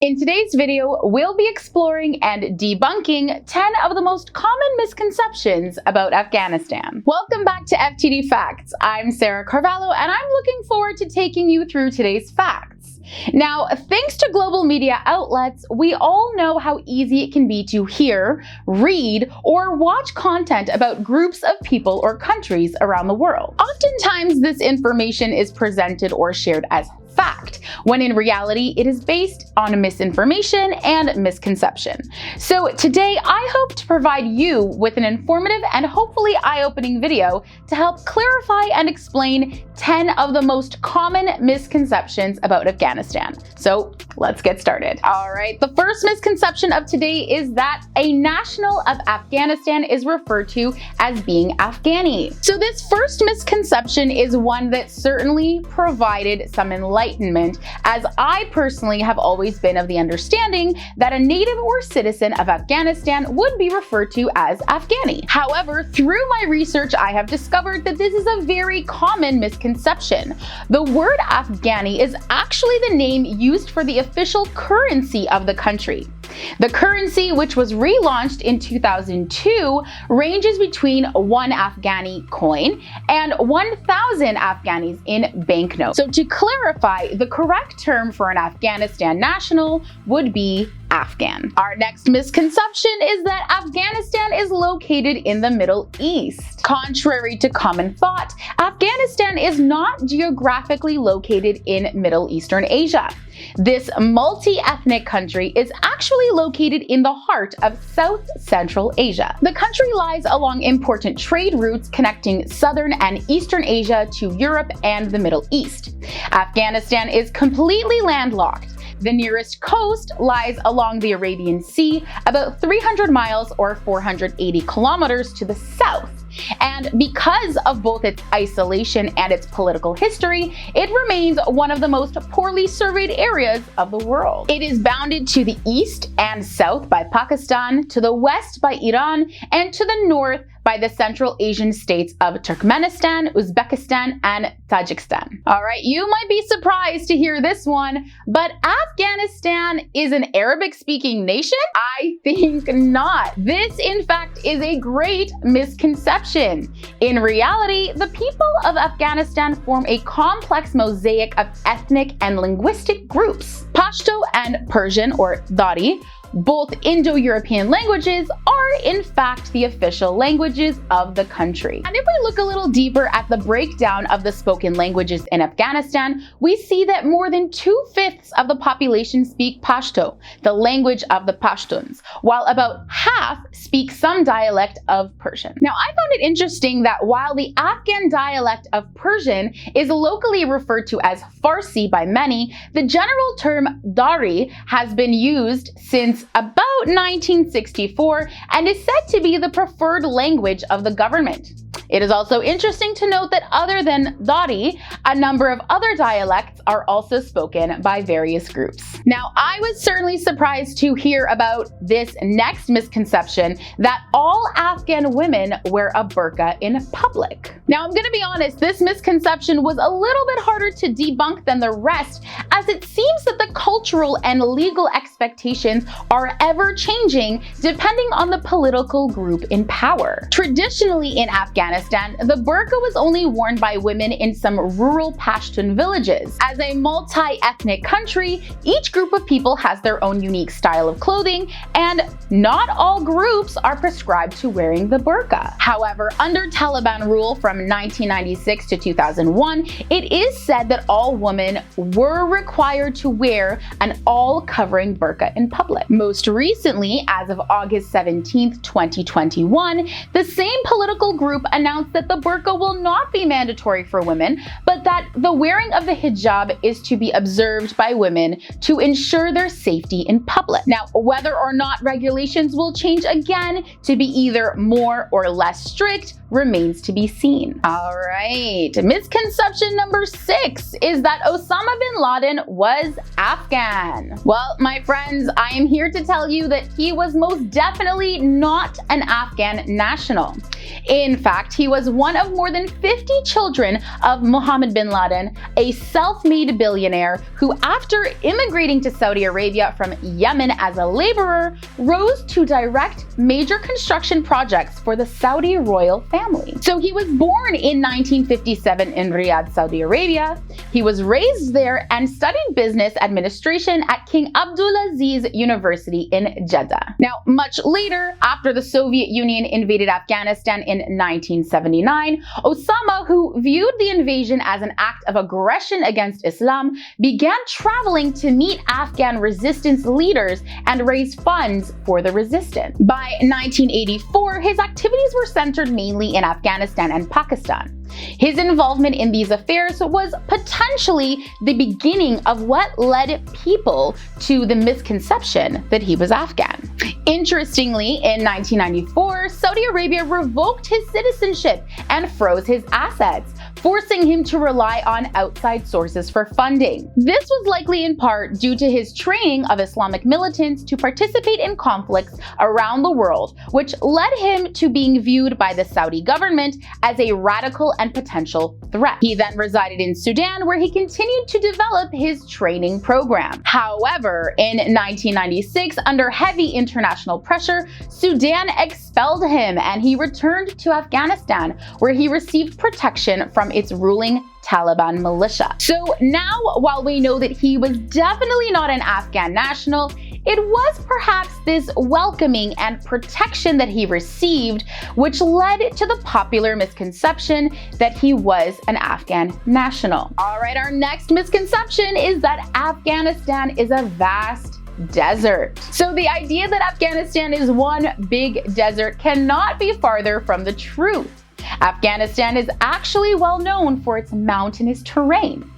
In today's video, we'll be exploring and debunking 10 of the most common misconceptions about Afghanistan. Welcome back to FTD Facts. I'm Sarah Carvalho, and I'm looking forward to taking you through today's facts. Now, thanks to global media outlets, we all know how easy it can be to hear, read, or watch content about groups of people or countries around the world. Oftentimes, this information is presented or shared as fact, when in reality it is based on misinformation and misconception. So today I hope to provide you with an informative and hopefully eye-opening video to help clarify and explain 10 of the most common misconceptions about Afghanistan. So let's get started. All right, the first misconception of today is that a national of Afghanistan is referred to as being Afghani. So this first misconception is one that certainly provided some enlightenment, as I personally have always been of the understanding that a native or citizen of Afghanistan would be referred to as Afghani. However, through my research, I have discovered that this is a very common misconception. The word Afghani is actually the name used for the official currency of the country. The currency, which was relaunched in 2002, ranges between 1 Afghani coin and 1,000 Afghanis in banknotes. So to clarify, the correct term for an Afghanistan national would be Afghan. Our next misconception is that Afghanistan is located in the Middle East. Contrary to common thought, Afghanistan is not geographically located in Middle Eastern Asia. This multi-ethnic country is actually located in the heart of South Central Asia. The country lies along important trade routes connecting Southern and Eastern Asia to Europe and the Middle East. Afghanistan is completely landlocked. The nearest coast lies along the Arabian Sea, about 300 miles or 480 kilometers to the south. And because of both its isolation and its political history, it remains one of the most poorly surveyed areas of the world. It is bounded to the east and south by Pakistan, to the west by Iran, and to the north by the Central Asian states of Turkmenistan, Uzbekistan, and Tajikistan. All right, you might be surprised to hear this one, but Afghanistan is an Arabic-speaking nation? I think not. This, in fact, is a great misconception. In reality, the people of Afghanistan form a complex mosaic of ethnic and linguistic groups. Pashto and Persian, or Dari, both Indo-European languages, are in fact the official languages of the country. And if we look a little deeper at the breakdown of the spoken languages in Afghanistan, we see that more than 2/5 of the population speak Pashto, the language of the Pashtuns, while about half speak some dialect of Persian. Now, I found it interesting that while the Afghan dialect of Persian is locally referred to as Farsi by many, the general term Dari has been used since about 1964 and is said to be the preferred language of the government. It is also interesting to note that other than Dari, a number of other dialects are also spoken by various groups. Now, I was certainly surprised to hear about this next misconception, that all Afghan women wear a burqa in public. Now, I'm gonna be honest, this misconception was a little bit harder to debunk than the rest, as it seems that the cultural and legal expectations are ever changing depending on the political group in power. Traditionally in Afghanistan, the burqa was only worn by women in some rural Pashtun villages. As a multi-ethnic country, each group of people has their own unique style of clothing, and not all groups are prescribed to wearing the burqa. However, under Taliban rule from 1996 to 2001, it is said that all women were required to wear an all-covering burqa in public. Most recently, as of August 17, 2021, the same political group announced that the burqa will not be mandatory for women, but that the wearing of the hijab is to be observed by women to ensure their safety in public. Now, whether or not regulations will change again to be either more or less strict remains to be seen. All right, misconception number 6 is that Osama bin Laden was Afghan. Well, my friends, I am here to tell you that he was most definitely not an Afghan national. In fact, he was one of more than 50 children of Mohammed bin Laden, a self-made billionaire who, after immigrating to Saudi Arabia from Yemen as a laborer, rose to direct major construction projects for the Saudi royal family. So he was born in 1957 in Riyadh, Saudi Arabia. He was raised there and studied business administration at King Abdulaziz University in Jeddah. Now, much later, after the Soviet Union invaded Afghanistan in 1979, Osama, who viewed the invasion as an act of aggression against Islam, began traveling to meet Afghan resistance leaders and raise funds for the resistance. By 1984, his activities were centered mainly in Afghanistan and Pakistan. His involvement in these affairs was potentially the beginning of what led people to the misconception that he was Afghan. Interestingly, in 1994, Saudi Arabia revoked his citizenship and froze his assets, forcing him to rely on outside sources for funding. This was likely in part due to his training of Islamic militants to participate in conflicts around the world, which led him to being viewed by the Saudi government as a radical and potential threat. He then resided in Sudan, where he continued to develop his training program. However, in 1996, under heavy international pressure, Sudan expelled him and he returned to Afghanistan, where he received protection from its ruling Taliban militia. So now, while we know that he was definitely not an Afghan national, it was perhaps this welcoming and protection that he received which led to the popular misconception that he was an Afghan national. All right, our next misconception is that Afghanistan is a vast desert. So the idea that Afghanistan is one big desert cannot be farther from the truth. Afghanistan is actually well known for its mountainous terrain.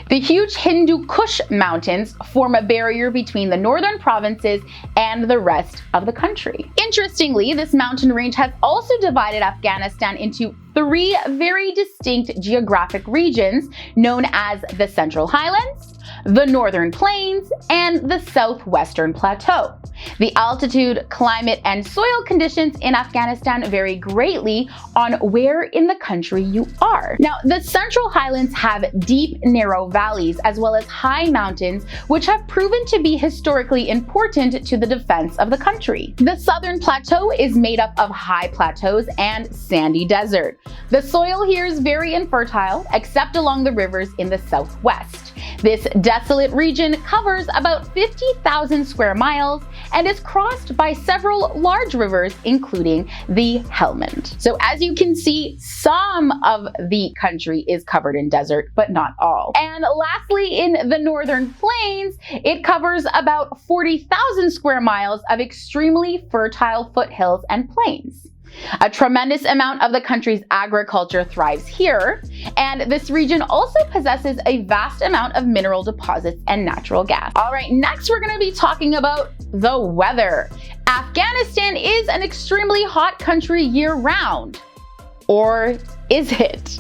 The huge Hindu Kush mountains form a barrier between the northern provinces and the rest of the country. Interestingly, this mountain range has also divided Afghanistan into 3 very distinct geographic regions known as the Central Highlands, the Northern Plains, and the Southwestern Plateau. The altitude, climate, and soil conditions in Afghanistan vary greatly on where in the country you are. Now, the Central Highlands have deep, narrow valleys as well as high mountains, which have proven to be historically important to the defense of the country. The Southern Plateau is made up of high plateaus and sandy desert. The soil here is very infertile, except along the rivers in the southwest. This desolate region covers about 50,000 square miles and is crossed by several large rivers, including the Helmand. So as you can see, some of the country is covered in desert, but not all. And lastly, in the Northern Plains, it covers about 40,000 square miles of extremely fertile foothills and plains. A tremendous amount of the country's agriculture thrives here, and this region also possesses a vast amount of mineral deposits and natural gas. All right, next we're going to be talking about the weather. Afghanistan is an extremely hot country year-round. Or is it?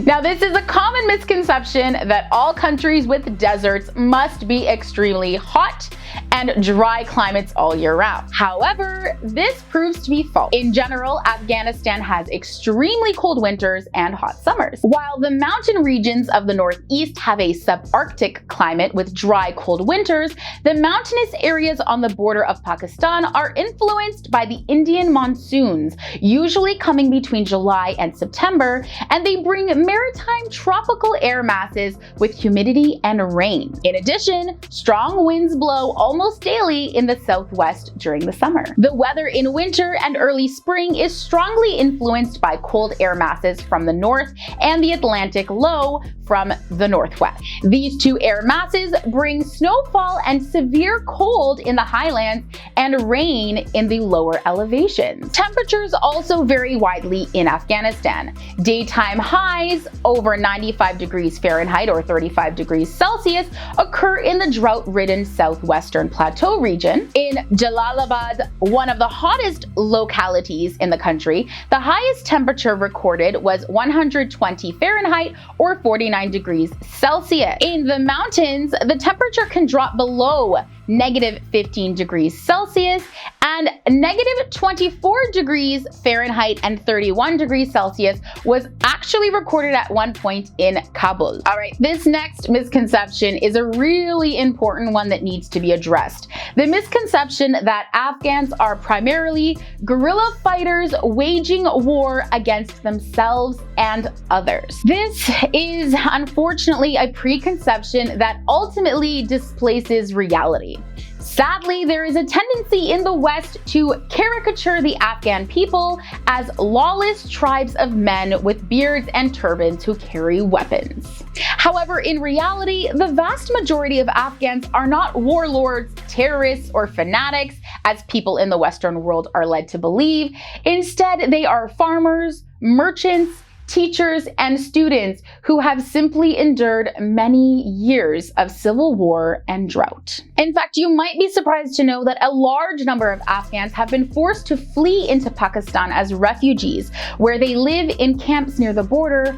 Now, this is a common misconception that all countries with deserts must be extremely hot and dry climates all year round. However, this proves to be false. In general, Afghanistan has extremely cold winters and hot summers. While the mountain regions of the northeast have a subarctic climate with dry, cold winters, the mountainous areas on the border of Pakistan are influenced by the Indian monsoons, usually coming between July and September, and they bring maritime tropical air masses with humidity and rain. In addition, strong winds blow almost daily in the southwest during the summer. The weather in winter and early spring is strongly influenced by cold air masses from the north and the Atlantic low from the northwest. These two air masses bring snowfall and severe cold in the highlands and rain in the lower elevations. Temperatures also vary widely in Afghanistan. Daytime highs over 95 degrees Fahrenheit or 35 degrees Celsius occur in the drought-ridden southwestern Himalayan Plateau region. In Jalalabad, one of the hottest localities in the country, the highest temperature recorded was 120 Fahrenheit or 49 degrees Celsius. In the mountains, the temperature can drop below -15 degrees Celsius and -24 degrees Fahrenheit and 31 degrees Celsius was actually recorded at one point in Kabul. All right, this next misconception is a really important one that needs to be addressed. The misconception that Afghans are primarily guerrilla fighters waging war against themselves and others. This is unfortunately a preconception that ultimately displaces reality. Sadly, there is a tendency in the West to caricature the Afghan people as lawless tribes of men with beards and turbans who carry weapons. However, in reality, the vast majority of Afghans are not warlords, terrorists, or fanatics, as people in the Western world are led to believe. Instead, they are farmers, merchants, teachers, and students who have simply endured many years of civil war and drought. In fact, you might be surprised to know that a large number of Afghans have been forced to flee into Pakistan as refugees, where they live in camps near the border,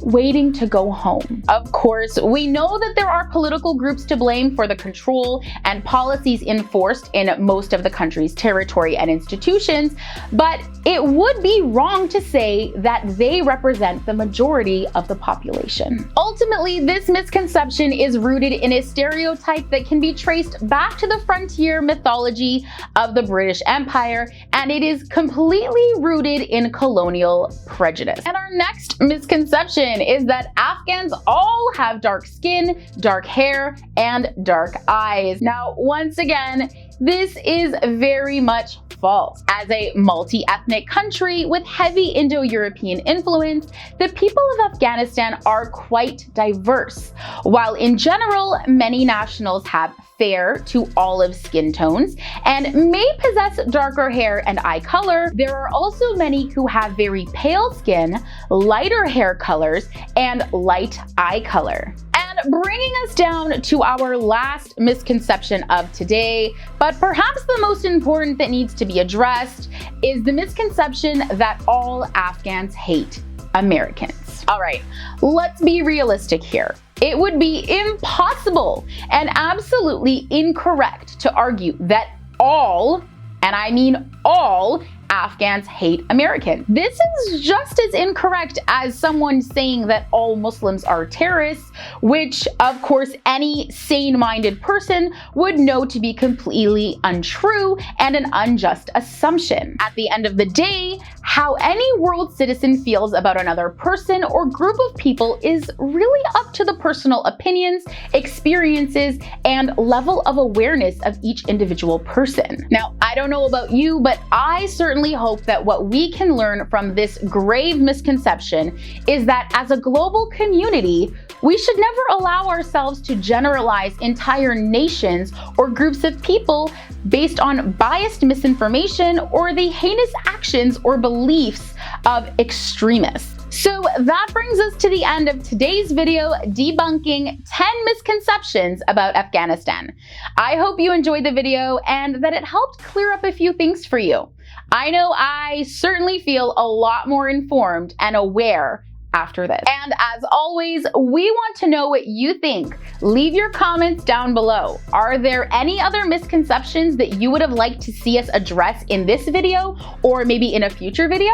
waiting to go home. Of course, we know that there are political groups to blame for the control and policies enforced in most of the country's territory and institutions, but it would be wrong to say that they represent the majority of the population. Ultimately, this misconception is rooted in a stereotype that can be traced back to the frontier mythology of the British Empire, and it is completely rooted in colonial prejudice. And our next misconception is that Afghans all have dark skin, dark hair, and dark eyes. Now, once again, this is very much false. As a multi-ethnic country with heavy Indo-European influence, the people of Afghanistan are quite diverse. While in general, many nationals have fair to olive skin tones and may possess darker hair and eye color, there are also many who have very pale skin, lighter hair colors, and light eye color. And bringing us down to our last misconception of today, but perhaps the most important that needs to be addressed, is the misconception that all Afghans hate Americans. All right, let's be realistic here. It would be impossible and absolutely incorrect to argue that all, and I mean all, Afghans hate Americans. This is just as incorrect as someone saying that all Muslims are terrorists, which of course any sane-minded person would know to be completely untrue and an unjust assumption. At the end of the day, how any world citizen feels about another person or group of people is really up to the personal opinions, experiences, and level of awareness of each individual person. Now, I don't know about you, but I certainly hope that what we can learn from this grave misconception is that as a global community, we should never allow ourselves to generalize entire nations or groups of people based on biased misinformation or the heinous actions or beliefs of extremists. So that brings us to the end of today's video, debunking 10 misconceptions about Afghanistan. I hope you enjoyed the video and that it helped clear up a few things for you. I know I certainly feel a lot more informed and aware after this. And as always, we want to know what you think. Leave your comments down below. Are there any other misconceptions that you would have liked to see us address in this video or maybe in a future video?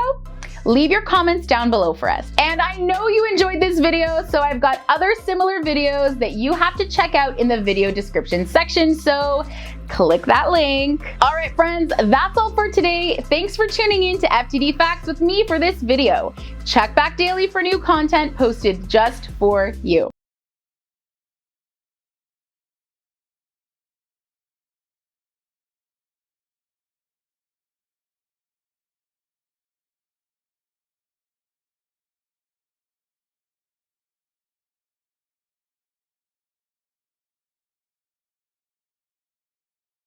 Leave your comments down below for us. And I know you enjoyed this video, so I've got other similar videos that you have to check out in the video description section, so click that link. All right, friends, that's all for today. Thanks for tuning in to FTD Facts with me for this video. Check back daily for new content posted just for you.